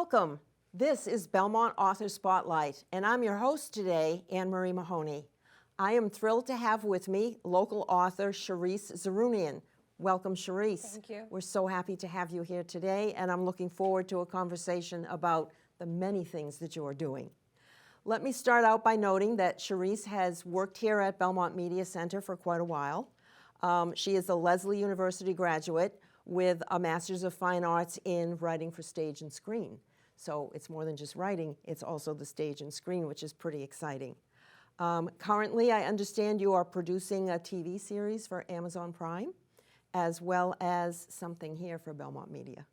Welcome. This is Belmont Author Spotlight, and I'm your host today, Anne Marie Mahoney. I am thrilled to have with me local author Sharisse Zeroonian. Welcome, Sharisse. Thank you. We're so happy to have you here today, and I'm looking forward to a conversation about the many things that you are doing. Let me start out by noting that Sharisse has worked here at Belmont Media Center for quite a while. She is a Lesley University graduate with a Master's of Fine Arts in Writing for Stage and Screen. So it's more than just writing, it's also the stage and screen, which is pretty exciting. Currently, I understand you are producing a TV series for Amazon Prime, as well as something here for Belmont Media.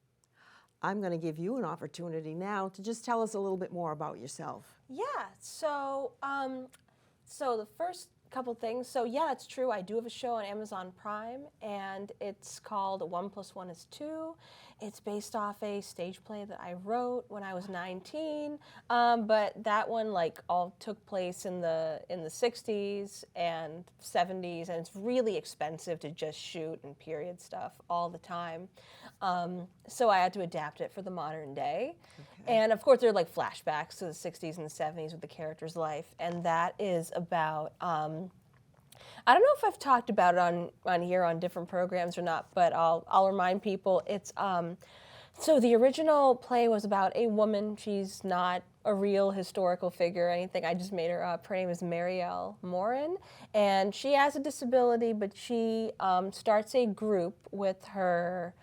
I'm going to give you an opportunity now to just tell us a little bit more about yourself. Yeah, so the first couple things. So yeah, it's true. I do have a show on Amazon Prime, and it's called 1 + 1 = 2. It's based off a stage play that I wrote when I was 19, but that one all took place in the 60s and 70s, and it's really expensive to just shoot and period stuff all the time. So I had to adapt it for the modern day. Okay. And of course there are flashbacks to the 60s and the 70s with the character's life, and that is about I don't know if I've talked about it on here on different programs or not, but I'll remind people. It's so the original play was about a woman. She's not a real historical figure or anything. I just made her up. Her name is Marielle Morin, and she has a disability, but she starts a group with her.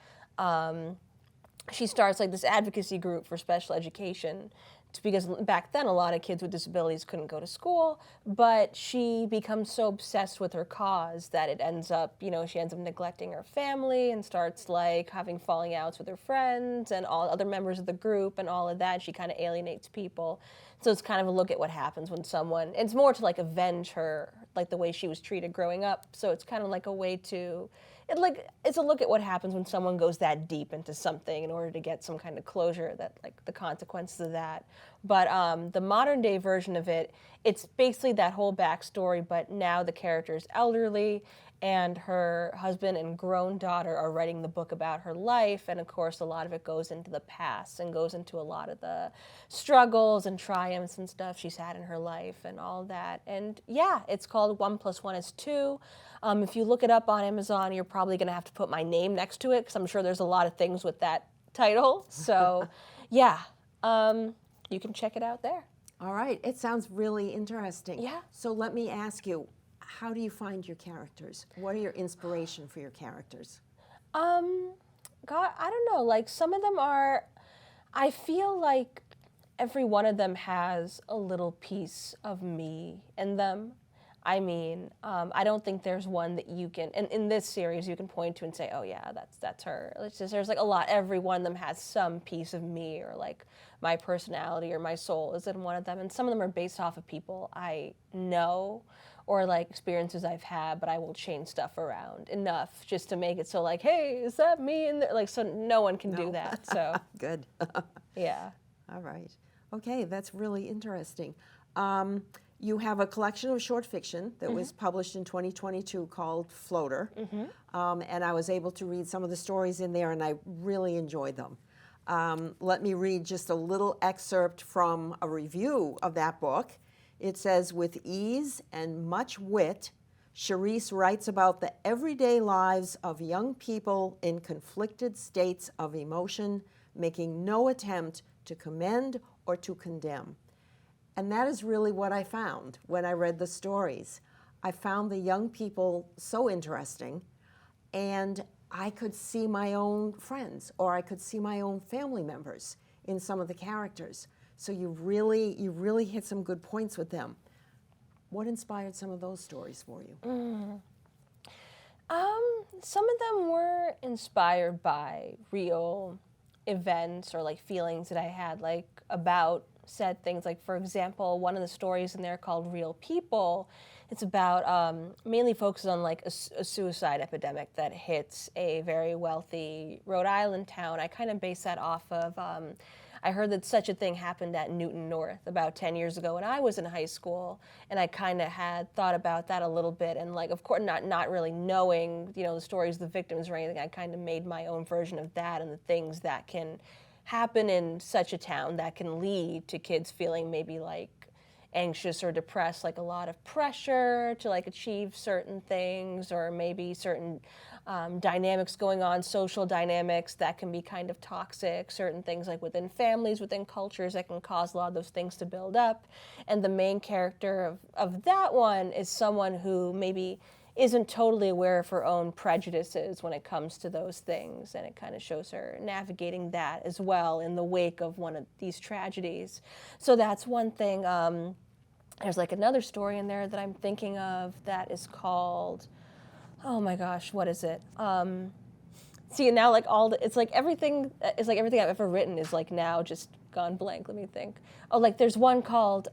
She starts this advocacy group for special education. It's because back then a lot of kids with disabilities couldn't go to school, but she becomes so obsessed with her cause that it ends up, she ends up neglecting her family and starts having falling outs with her friends and all other members of the group and all of that. She kind of alienates people. So it's kind of a look at what happens when someone, it's more to avenge her, the way she was treated growing up. So it's kind of a way to, it's a look at what happens when someone goes that deep into something in order to get some kind of closure, that the consequences of that. But the modern day version of it, it's basically that whole backstory, but now the character is elderly, and her husband and grown daughter are writing the book about her life, and of course a lot of it goes into the past and goes into a lot of the struggles and triumphs and stuff she's had in her life and all that. And yeah, it's called 1 + 1 = 2. If you look it up on Amazon, you're probably going to have to put my name next to it, because I'm sure there's a lot of things with that title. So yeah, you can check it out there. All right, it sounds really interesting. Yeah. So let me ask you, how do you find your characters? What are your inspiration for your characters? God, I don't know. Some of them are, I feel like every one of them has a little piece of me in them. I mean, I don't think there's one that you can, in this series, you can point to and say, oh yeah, that's her. It's just, there's a lot, every one of them has some piece of me, or my personality or my soul is in one of them. And some of them are based off of people I know, or experiences I've had, but I will change stuff around enough just to make it so hey, is that me in there? So no one can do that, so. Good. Yeah. All right. Okay, that's really interesting. You have a collection of short fiction that was published in 2022 called Floater, and I was able to read some of the stories in there, and I really enjoyed them. Let me read just a little excerpt from a review of that book. It says, with ease and much wit, Sharisse writes about the everyday lives of young people in conflicted states of emotion, making no attempt to commend or to condemn. And that is really what I found when I read the stories. I found the young people so interesting, and I could see my own friends, or I could see my own family members in some of the characters. So you really hit some good points with them. What inspired some of those stories for you? Some of them were inspired by real events or feelings that I had about said things. For example, one of the stories in there called Real People, it's about mainly focuses on a suicide epidemic that hits a very wealthy Rhode Island town. I kind of base that off of I heard that such a thing happened at Newton North about 10 years ago when I was in high school, and I kind of had thought about that a little bit, and like, of course, not really knowing, you know, the stories of the victims or anything, I kind of made my own version of that and the things that can happen in such a town that can lead to kids feeling maybe like anxious or depressed, like a lot of pressure to like achieve certain things, or maybe certain dynamics going on, social dynamics that can be kind of toxic, certain things like within families, within cultures that can cause a lot of those things to build up. And the main character of that one is someone who maybe isn't totally aware of her own prejudices when it comes to those things, and it kind of shows her navigating that as well in the wake of one of these tragedies. So that's one thing. There's like another story in there that I'm thinking of that is called, oh my gosh, what is it? See, now like it's like everything I've ever written is like now just gone blank. Let me think. Oh, like there's one called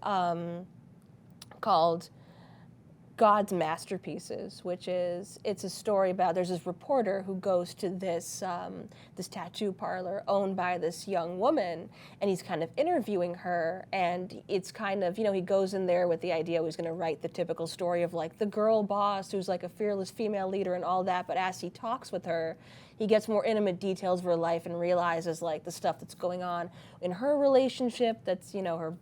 God's Masterpieces, which is, it's a story about, there's this reporter who goes to this this tattoo parlor owned by this young woman, and he's kind of interviewing her, and it's kind of, he goes in there with the idea he's going to write the typical story of like the girl boss who's like a fearless female leader and all that, but as he talks with her, he gets more intimate details of her life and realizes like the stuff that's going on in her relationship, that's, her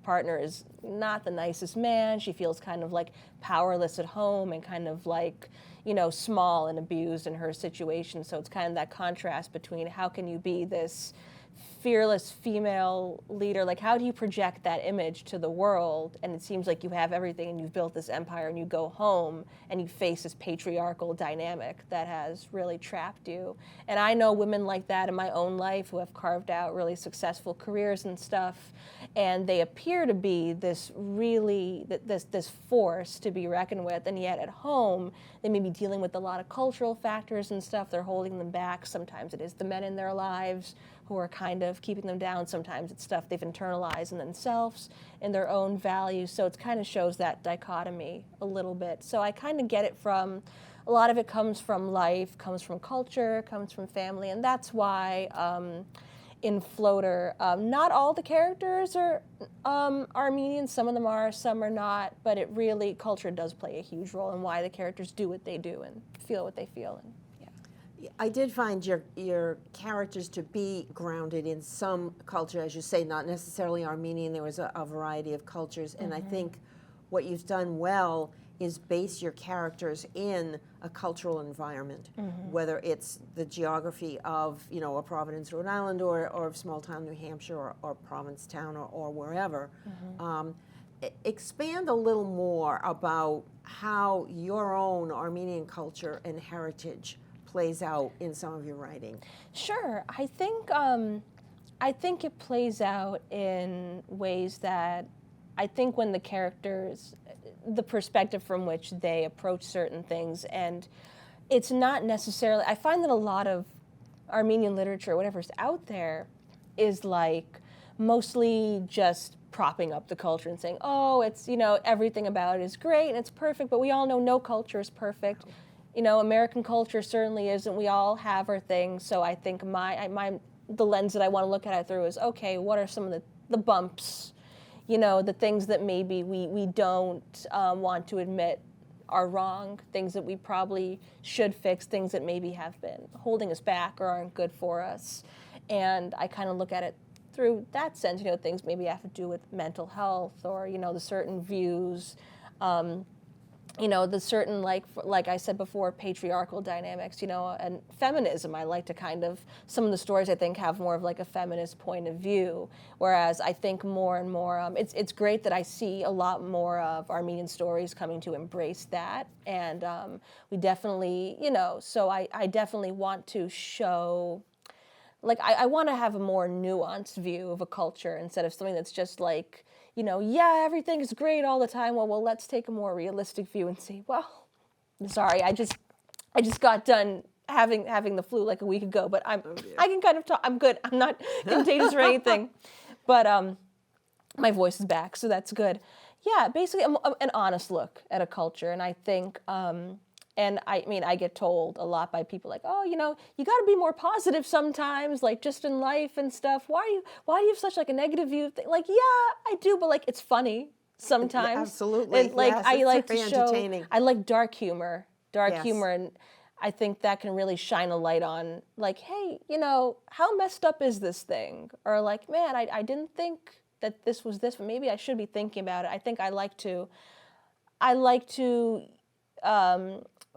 partner is not the nicest man. She feels kind of like powerless at home and kind of like, small and abused in her situation. So it's kind of that contrast between how can you be this fearless female leader, like how do you project that image to the world, and it seems like you have everything and you've built this empire, and you go home and you face this patriarchal dynamic that has really trapped you. And I know women like that in my own life who have carved out really successful careers and stuff, and they appear to be this really this force to be reckoned with, and yet at home they may be dealing with a lot of cultural factors and stuff. They're holding them back. Sometimes it is the men in their lives who are kind of keeping them down. Sometimes it's stuff they've internalized in themselves and their own values. So it kind of shows that dichotomy a little bit. So I kind of get it from, a lot of it comes from life, comes from culture, comes from family, and that's why in Floater, not all the characters are Armenian. Some of them are, some are not, but it really, culture does play a huge role in why the characters do what they do and feel what they feel. And I did find your characters to be grounded in some culture, as you say, not necessarily Armenian. There was a variety of cultures, and I think what you've done well is base your characters in a cultural environment, whether it's the geography of, a Providence, Rhode Island, or of small town New Hampshire, or Provincetown, or wherever. Expand a little more about how your own Armenian culture and heritage plays out in some of your writing. Sure. I think it plays out in ways that I think when the characters, the perspective from which they approach certain things, and it's not necessarily, I find that a lot of Armenian literature, whatever's out there, is like mostly just propping up the culture and saying, oh, it's, everything about it is great and it's perfect, but we all know no culture is perfect. American culture certainly isn't. We all have our things. So I think the lens that I want to look at it through is, okay, what are some of the bumps, the things that maybe we don't want to admit are wrong, things that we probably should fix, things that maybe have been holding us back or aren't good for us. And I kind of look at it through that sense, things maybe have to do with mental health, or, the certain views, the certain, like I said before, patriarchal dynamics, and feminism. I like to kind of, some of the stories I think have more of like a feminist point of view, whereas I think more and more, it's great that I see a lot more of Armenian stories coming to embrace that, and we definitely, so I definitely want to show, like I want to have a more nuanced view of a culture instead of something that's just like, everything is great all the time. Well, let's take a more realistic view and see, well, sorry, I just got done having the flu like a week ago, but I can kind of talk. I'm good. I'm not contagious or anything, but my voice is back, so that's good. Yeah, basically an honest look at a culture, and I think, and I get told a lot by people like, oh, you got to be more positive sometimes, like just in life and stuff. Why do you have such like a negative view of things? Like, yeah, I do, but like it's funny sometimes. Yeah, absolutely. And like yes, I it's like to very show, entertaining. I like dark humor, and I think that can really shine a light on, like, hey, you know, how messed up is this thing? Or like, man, I didn't think that this was this, but maybe I should be thinking about it. I think I like to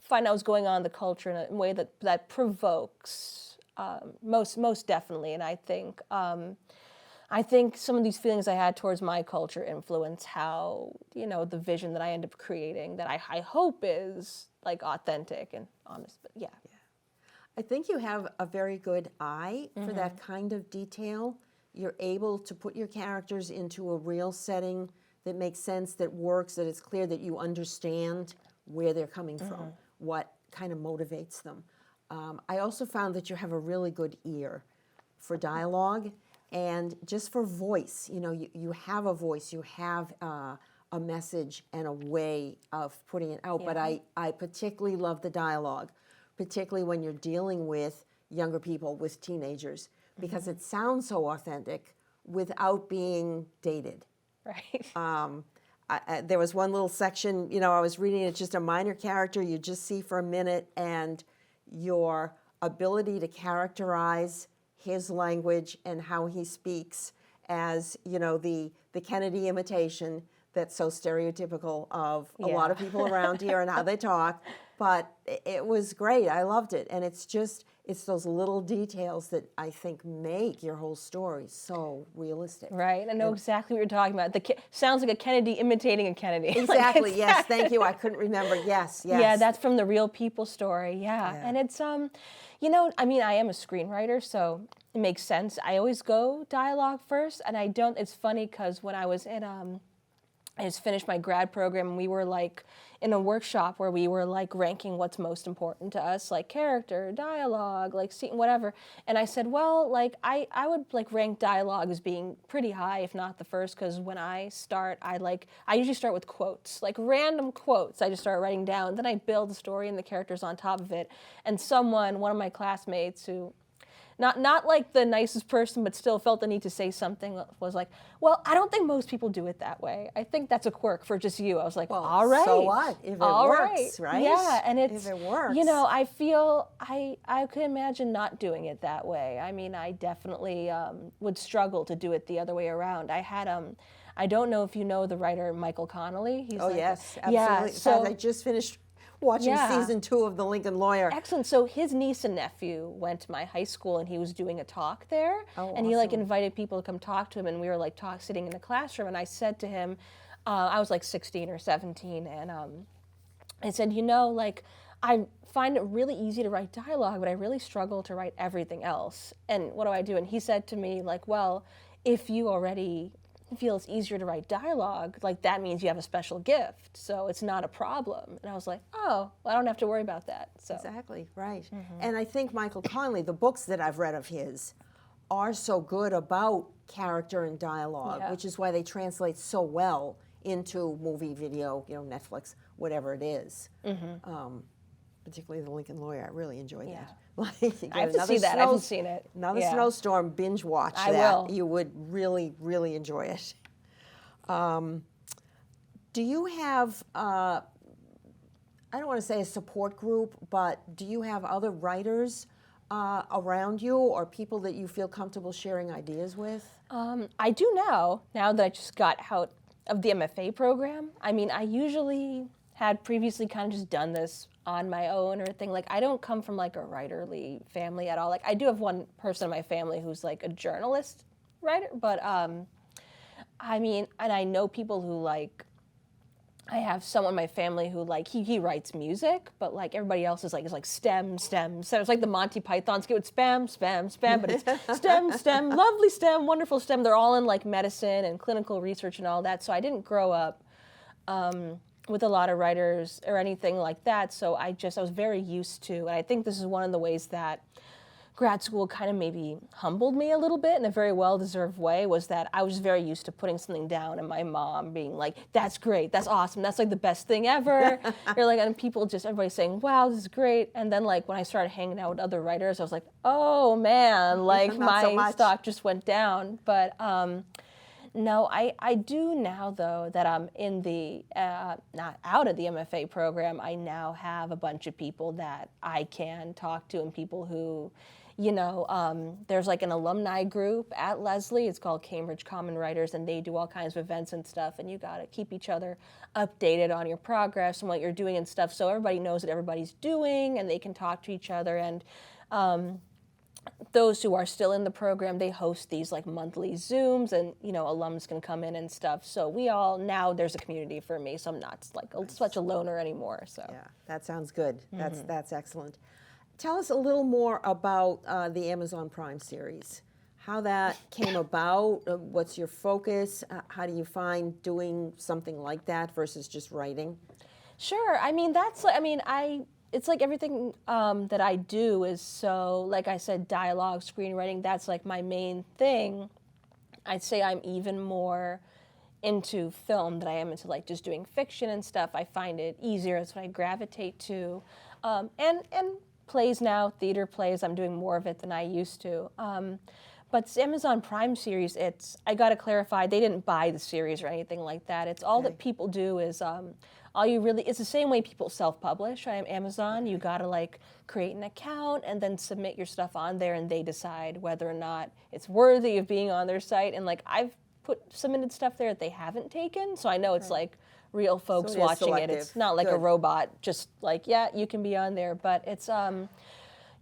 find out what's going on in the culture in a way that provokes, most definitely. And I think some of these feelings I had towards my culture influence how, you know, the vision that I end up creating that I hope is like authentic and honest. But yeah. I think you have a very good eye for that kind of detail. You're able to put your characters into a real setting that makes sense, that works, that it's clear that you understand where they're coming from, what kind of motivates them. I also found that you have a really good ear for dialogue and just for voice. You know, you have a voice, you have a message and a way of putting it out. But I particularly love the dialogue, particularly when you're dealing with younger people, with teenagers, because it sounds so authentic without being dated. Right. There was one little section, you know, I was reading it, just a minor character you just see for a minute, and your ability to characterize his language and how he speaks as, you know, the Kennedy imitation that's so stereotypical of a lot of people around here and how they talk. But it was great. I loved it. And it's those little details that I think make your whole story so realistic. Right. I know exactly what you're talking about. Sounds like a Kennedy imitating a Kennedy. Exactly. Like, yes. Thank you. I couldn't remember. Yes. Yeah, that's from the Real People story. Yeah. And it's, you know, I mean, I am a screenwriter, so it makes sense. I always go dialogue first, and I don't. It's funny because when I was in I just finished my grad program, and we were like in a workshop where we were like ranking what's most important to us, like character, dialogue, like scene, whatever. And I said, well, like I would like rank dialogue as being pretty high, if not the first, because when I start, I usually start with quotes, like random quotes. I just start writing down, then I build the story and the characters on top of it. And one of my classmates who, not like the nicest person, but still felt the need to say something, was like, well, I don't think most people do it that way. I think that's a quirk for just you. I was like, well, all right. So what? If it works, right? Yeah, and it's, if it works. You know, I feel, I could imagine not doing it that way. I mean, I definitely would struggle to do it the other way around. I had, I don't know if you know the writer Michael Connelly. He's yes, absolutely. Yeah, so I just finished watching season 2 of The Lincoln Lawyer. Excellent. So his niece and nephew went to my high school, and he was doing a talk there. Oh, and he like invited people to come talk to him, and we were like sitting in the classroom. And I said to him, I was like 16 or 17, and I said, you know, like I find it really easy to write dialogue, but I really struggle to write everything else. And what do I do? And he said to me, like, well, if you already feel it's easier to write dialogue, like that means you have a special gift, so it's not a problem. And I was like, oh, well, I don't have to worry about that. So exactly, right. And I think Michael Connelly, the books that I've read of his are so good about character and dialogue, which is why they translate so well into movie, video, you know, Netflix, whatever it is. Particularly The Lincoln Lawyer, I really enjoyed that. Like, I have to see that. I haven't seen it. Another snowstorm, binge watch that. I will. You would really, really enjoy it. Do you have, I don't want to say a support group, but do you have other writers around you or people that you feel comfortable sharing ideas with? I do now that I just got out of the MFA program. I mean, I usually had previously kind of just done this on my own or thing. Like, I don't come from like a writerly family at all. Like, I do have one person in my family who's like a journalist writer, but I mean, and I know people who like, I have someone in my family who like, he writes music, but like everybody else is like STEM. So it's like the Monty Python skit with spam, but it's STEM, lovely STEM, wonderful STEM. They're all in like medicine and clinical research and all that. So I didn't grow up with a lot of writers or anything like that. So I was very used to, and I think this is one of the ways that grad school kind of maybe humbled me a little bit in a very well-deserved way, was that I was very used to putting something down and my mom being like, that's great, that's awesome, that's like the best thing ever. You're like, and everybody saying, wow, this is great. And then like when I started hanging out with other writers, I was like, oh man, like my stock just went down. But No, I do now, though, that I'm in the, not out of the MFA program. I now have a bunch of people that I can talk to, and people who, there's like an alumni group at Lesley. It's called Cambridge Common Writers, and they do all kinds of events and stuff, and you got to keep each other updated on your progress and what you're doing and stuff, so everybody knows what everybody's doing, and they can talk to each other. And those who are still in the program, they host these like monthly Zooms, and alums can come in and stuff. So we all, now there's a community for me, so I'm not like such a loner anymore. So yeah, that sounds good. That's excellent. Tell us a little more about the Amazon Prime series, how that came about, what's your focus, how do you find doing something like that versus just writing? Sure. It's like everything that I do is, so, like I said, dialogue, screenwriting, that's like my main thing. I'd say I'm even more into film than I am into like just doing fiction and stuff. I find it easier. That's what I gravitate to. And plays now, theater plays, I'm doing more of it than I used to. But the Amazon Prime series, I got to clarify, they didn't buy the series or anything like that. It's all that people do is, it's the same way people self-publish on Amazon. You got to like create an account and then submit your stuff on there, and they decide whether or not it's worthy of being on their site. And like I've submitted stuff there that they haven't taken, so I know it's like real folks So it is watching selective. it. It's not like a robot, just like, yeah, you can be on there. But it's,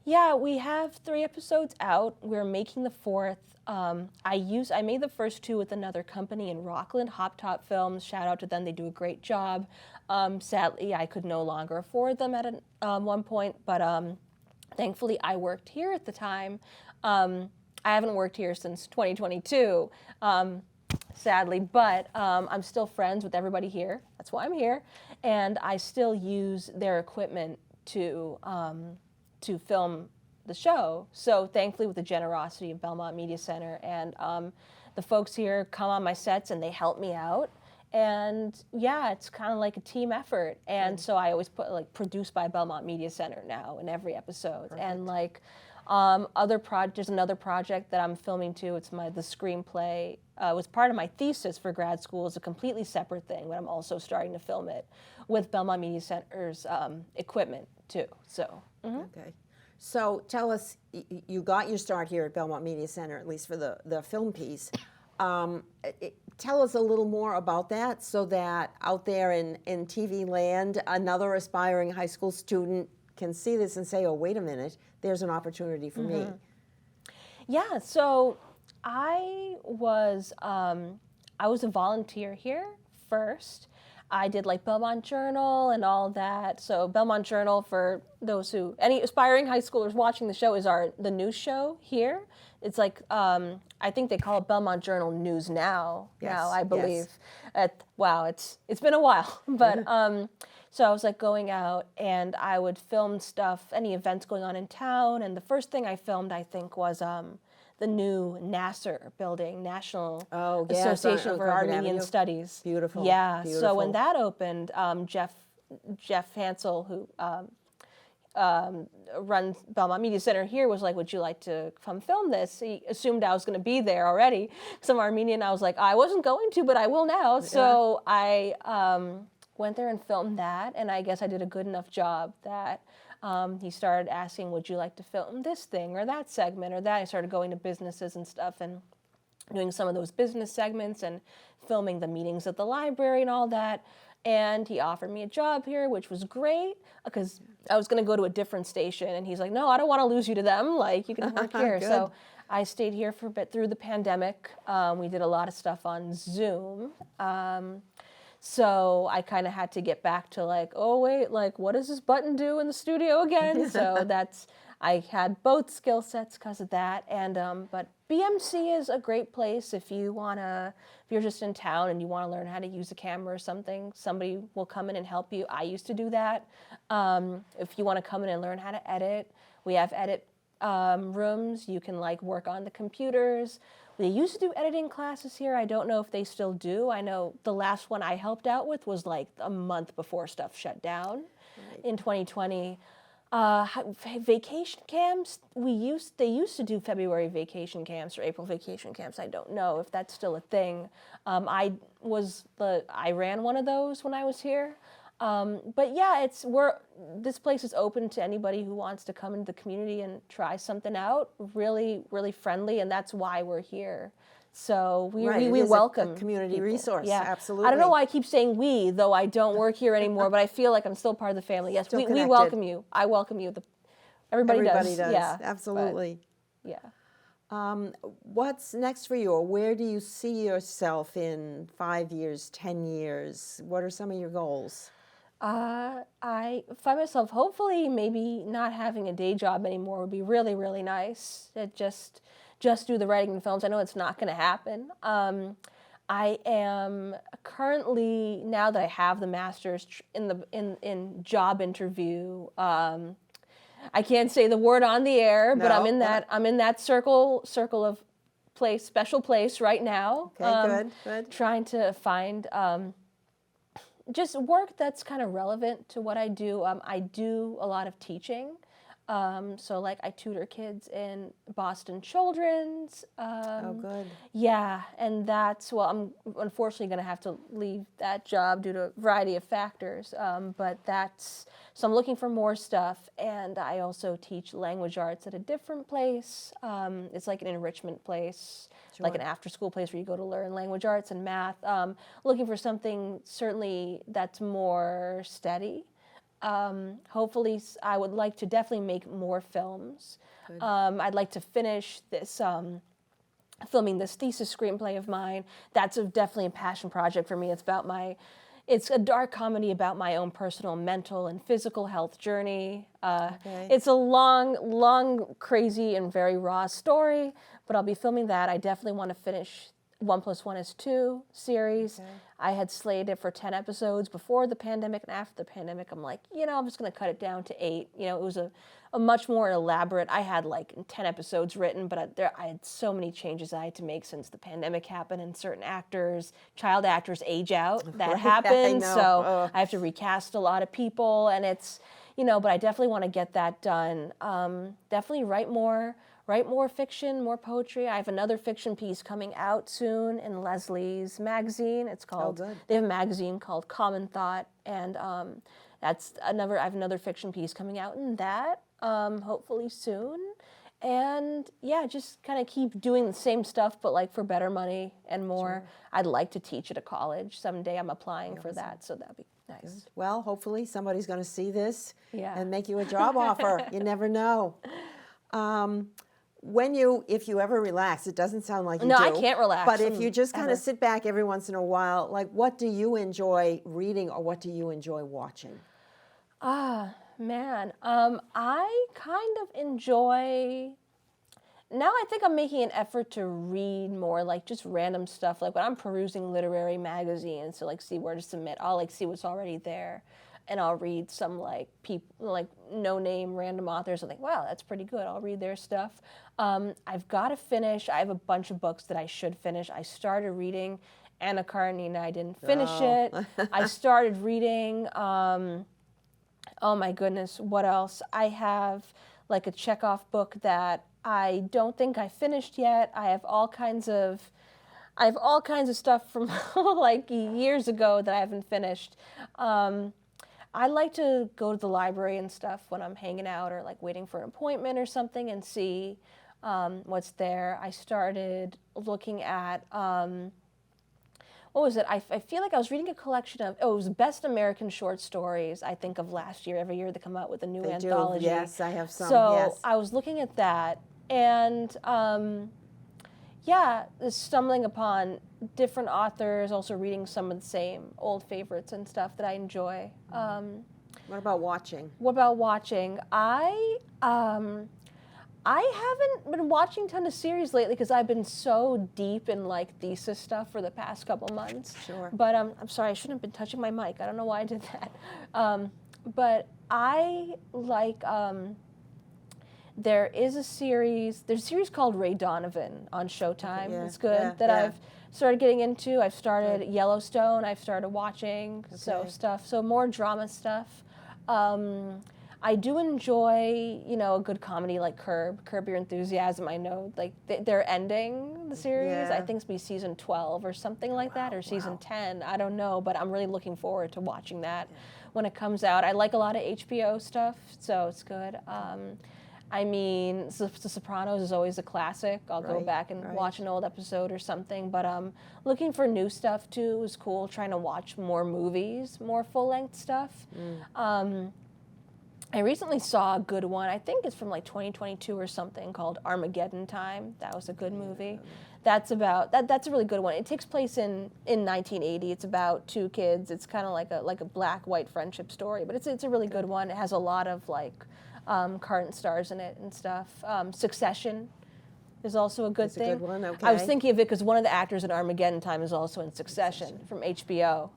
we have 3 episodes out. We're making the 4th. I made the first 2 with another company in Rockland, Hop Top Films. Shout out to them, they do a great job. Sadly, I could no longer afford them at one point, but thankfully I worked here at the time. I haven't worked here since 2022. Sadly, but I'm still friends with everybody here. That's why I'm here, and I still use their equipment to film the show. So thankfully, with the generosity of Belmont Media Center and the folks here come on my sets and they help me out. And yeah, it's kind of like a team effort. And so I always put like produced by Belmont Media Center now in every episode. Perfect. And like there's another project that I'm filming too. It's the screenplay. Was part of my thesis for grad school. It's a completely separate thing, but I'm also starting to film it with Belmont Media Center's equipment too. So. Okay. So tell us, you got your start here at Belmont Media Center, at least for the film piece. Tell us a little more about that, so that out there in TV land, another aspiring high school student can see this and say, oh, wait a minute, there's an opportunity for me. Yeah, so I was a volunteer here first. I did like Belmont Journal and all that. So Belmont Journal, for those any aspiring high schoolers watching the show, is the news show here. It's like, I think they call it Belmont Journal News Now, I believe. Yes. Wow, it's been a while. But so I was like going out and I would film stuff, any events going on in town. And the first thing I filmed, I think, was the new NASAR building, National Association for Armenian Studies. Beautiful. Yeah. Beautiful. So when that opened, Jeff Hansel, who runs Belmont Media Center here, was like, would you like to come film this? He assumed I was going to be there already. Some Armenian. I was like, I wasn't going to, but I will now. So I went there and filmed that, and I guess I did a good enough job that he started asking, would you like to film this thing or that segment or that? I started going to businesses and stuff and doing some of those business segments and filming the meetings at the library and all that. And he offered me a job here, which was great, because I was going to go to a different station. And he's like, no, I don't want to lose you to them. Like, you can work here. So I stayed here for a bit through the pandemic. We did a lot of stuff on Zoom. So I kind of had to get back to like, oh, wait, like, what does this button do in the studio again? So I had both skill sets because of that. And but BMC is a great place if you're just in town and you want to learn how to use a camera or something. Somebody will come in and help you. I used to do that. If you want to come in and learn how to edit, we have edit rooms. You can like work on the computers. They used to do editing classes here. I don't know if they still do. I know the last one I helped out with was like a month before stuff shut down in 2020. Vacation camps, they used to do February vacation camps or April vacation camps. I don't know if that's still a thing. I ran one of those when I was here. But yeah, this place is open to anybody who wants to come into the community and try something out. Really, really friendly, and that's why we're here. So we welcome a community people. resource. Yeah, Absolutely. I don't know why I keep saying we, though I don't work here anymore, but I feel like I'm still part of the family. Yes, we welcome you. I welcome you. Everybody does. Yeah, absolutely. But, yeah. What's next for you, or where do you see yourself in 5 years, 10 years? What are some of your goals? I find myself hopefully maybe not having a day job anymore would be really, really nice. Just do the writing and films. I know it's not going to happen. I am currently, now that I have the master's in job interview. I can't say the word on the air, but I'm in that circle of place, special place right now. Okay, good. Trying to find just work that's kind of relevant to what I do. I do a lot of teaching. So like I tutor kids in Boston Children's. Oh, good. Yeah, and I'm unfortunately going to have to leave that job due to a variety of factors. So I'm looking for more stuff, and I also teach language arts at a different place. It's like an enrichment place, like an after-school place where you go to learn language arts and math. Looking for something certainly that's more steady. Hopefully, I would like to definitely make more films. I'd like to finish this, filming this thesis screenplay of mine. That's definitely a passion project for me. It's a dark comedy about my own personal mental and physical health journey. It's a long, crazy, and very raw story, but I'll be filming that. I definitely want to finish 1+1=2 series. Okay. I had slated it for 10 episodes before the pandemic, and after the pandemic, I'm like, I'm just going to cut it down to 8. It was a much more elaborate. I had like 10 episodes written, but I had so many changes I had to make since the pandemic happened, and certain child actors age out. That happened, so I have to recast a lot of people, and it's, but I definitely want to get that done. Definitely write more fiction, more poetry. I have another fiction piece coming out soon in Leslie's magazine. It's called, they have a magazine called Common Thought, and I have another fiction piece coming out in that, hopefully soon. And yeah, just kind of keep doing the same stuff, but like for better money and more. Sure. I'd like to teach at a college someday. I'm applying for that, so that'd be nice. Good. Well, hopefully somebody's going to see this and make you a job offer. You never know. If you ever relax, it doesn't sound like you do. No, I can't relax. But if you just kind of sit back every once in a while, like what do you enjoy reading or what do you enjoy watching? Man, I kind of enjoy, now I think I'm making an effort to read more, like just random stuff. Like when I'm perusing literary magazines to like see where to submit, I'll like see what's already there. And I'll read some like no-name random authors. I'm like, wow, that's pretty good. I'll read their stuff. I've got to finish. I have a bunch of books that I should finish. I started reading Anna Karenina. I didn't finish it. I started reading, oh my goodness, what else? I have like a Chekhov book that I don't think I finished yet. I have all kinds of stuff from like years ago that I haven't finished. I like to go to the library and stuff when I'm hanging out or like waiting for an appointment or something and see what's there. I started looking at, what was it? I feel like I was reading a collection of, it was Best American Short Stories, I think, of last year. Every year they come out with a new anthology. Do. Yes, I have some. So I was looking at that and stumbling upon different authors, also reading some of the same old favorites and stuff that I enjoy. What about watching? I haven't been watching a ton of series lately because I've been so deep in like thesis stuff for the past couple months. Sure. But I'm sorry, I shouldn't have been touching my mic. I don't know why I did that. But I like, there's a series called Ray Donovan on Showtime. Yeah, it's good I've started getting into. I've started Yellowstone. I've started watching so more drama stuff. I do enjoy, a good comedy like Curb Your Enthusiasm. I know, like, they're ending the series. Yeah. I think it's be season 12 or something like that, or season 10. I don't know, but I'm really looking forward to watching that when it comes out. I like a lot of HBO stuff, so it's good. I mean, The Sopranos is always a classic. I'll go back and watch an old episode or something. But looking for new stuff, too, is cool. Trying to watch more movies, more full-length stuff. I recently saw a good one. I think it's from like 2022 or something, called Armageddon Time. That was a good movie. That's a really good one. It takes place in 1980. It's about two kids. It's kind of like a black-white friendship story, but it's a really good one. It has a lot of like current stars in it and stuff. Succession is also a good thing. A good one, okay. I was thinking of it because one of the actors in Armageddon Time is also in Succession from HBO.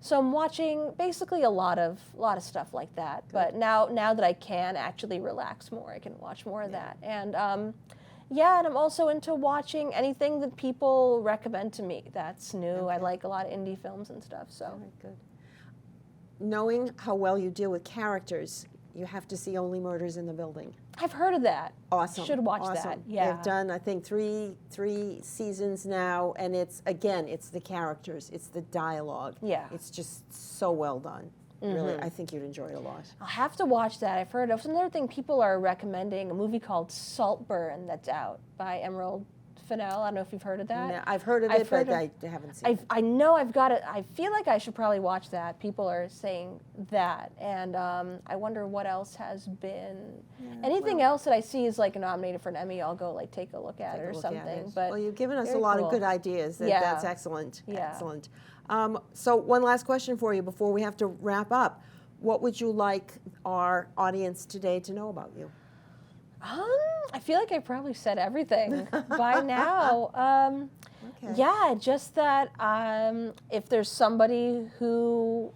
So I'm watching basically a lot of stuff like that. Good. But now that I can actually relax more, I can watch more of that. And and I'm also into watching anything that people recommend to me that's new. Okay. I like a lot of indie films and stuff. So good. Knowing how well you deal with characters, you have to see Only Murders in the Building. I've heard of that. Awesome. Should watch that. Yeah. They've done, I think, three seasons now, and it's the characters, it's the dialogue. Yeah. It's just so well done. Really, I think you'd enjoy it a lot. I'll have to watch that. I've heard of another thing. People are recommending a movie called Saltburn that's out by Emerald Fennell. I don't know if you've heard of that. No, I've heard of it, but I haven't seen it. I know I've got it. I feel like I should probably watch that. People are saying that. And I wonder what else has been. Anything else that I see is like nominated for an Emmy, I'll go like take a look at it or something. But well, you've given us a lot of good ideas. That's excellent. Yeah. Excellent. So one last question for you before we have to wrap up. What would you like our audience today to know about you? I feel like I probably said everything by now. Okay. Yeah, just that if there's somebody who's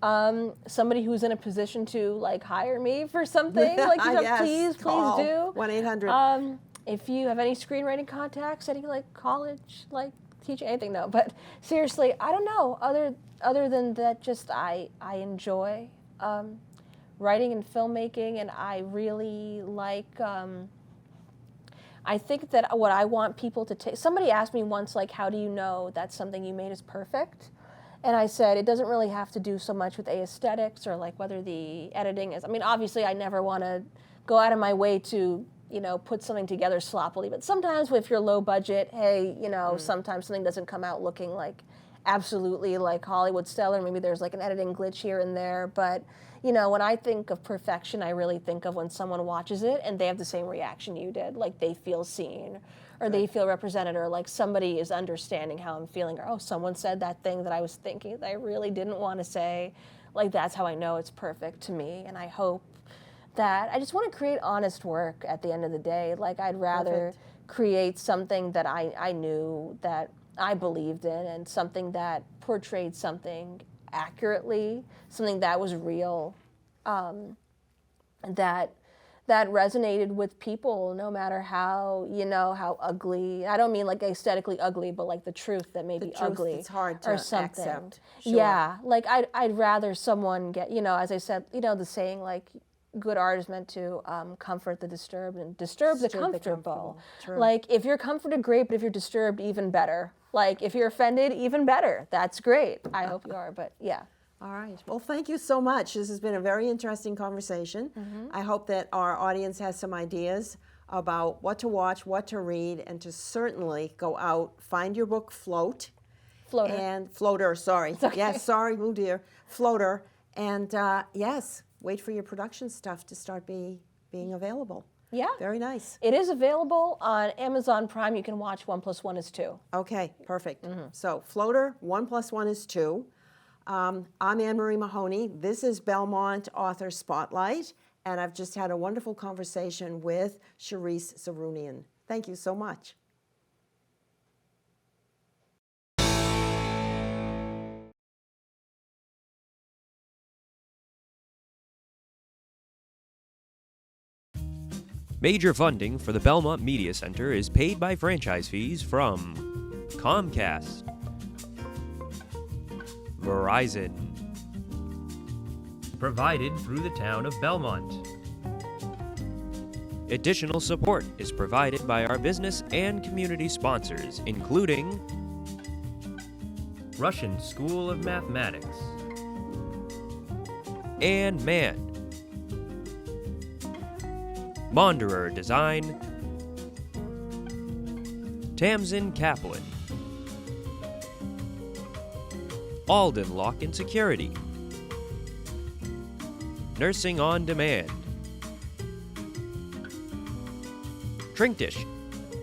in a position to like hire me for something, like yes, please do. 1-800. If you have any screenwriting contacts, any like college, like teaching, anything, no. But seriously, I don't know. Other than that, just I enjoy writing and filmmaking, and I really like, I think that what I want people to take, somebody asked me once, like, how do you know that something you made is perfect? And I said, it doesn't really have to do so much with aesthetics or like whether the editing is, I mean, obviously I never want to go out of my way to, put something together sloppily, but sometimes if you're low budget, hey, sometimes something doesn't come out looking like absolutely like Hollywood stellar, maybe there's like an editing glitch here and there, but when I think of perfection, I really think of when someone watches it and they have the same reaction you did, like they feel seen or they feel represented, or like somebody is understanding how I'm feeling, or someone said that thing that I was thinking that I really didn't want to say. Like that's how I know it's perfect to me. And I hope that I just want to create honest work at the end of the day. Like I'd rather create something that I knew that I believed in, and something that portrayed something accurately, something that was real, that resonated with people, no matter how, how ugly. I don't mean like aesthetically ugly, but like the truth that may be ugly. It's hard to or something. accept. Sure. Yeah, like I'd rather someone get, as I said, the saying like, good art is meant to comfort the disturbed and disturb the comfortable. True. Like if you're comforted, great, but if you're disturbed, even better. Like if you're offended, even better. That's great. I hope you are, but yeah. All right. Well, thank you so much. This has been a very interesting conversation. I hope that our audience has some ideas about what to watch, what to read, and to certainly go out, find your book, Floater. Sorry. Okay. Yes, sorry, oh dear. Floater. And yes, wait for your production stuff to start being available. Yeah. Very nice. It is available on Amazon Prime. You can watch 1 + 1 is 2. Okay, perfect. So Floater, 1 + 1 is 2. I'm Anne Marie Mahoney. This is Belmont Author Spotlight, and I've just had a wonderful conversation with Sharisse Zeroonian. Thank you so much. Major funding for the Belmont Media Center is paid by franchise fees from Comcast, Verizon, provided through the town of Belmont. Additional support is provided by our business and community sponsors, including Russian School of Mathematics, Anne Mann, Monderer Design, Tamsin Kaplan, Alden Lock and Security, Nursing on Demand, Trinkdish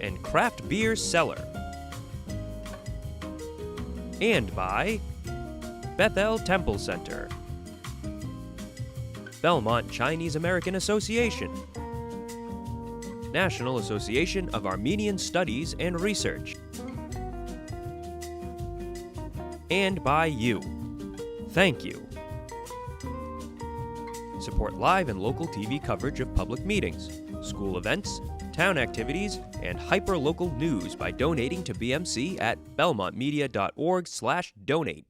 and Craft Beer Cellar, and by Bethel Temple Center, Belmont Chinese American Association, National Association of Armenian Studies and Research, and by you. Thank you. Support live and local TV coverage of public meetings, school events, town activities, and hyper-local news by donating to BMC at belmontmedia.org/donate.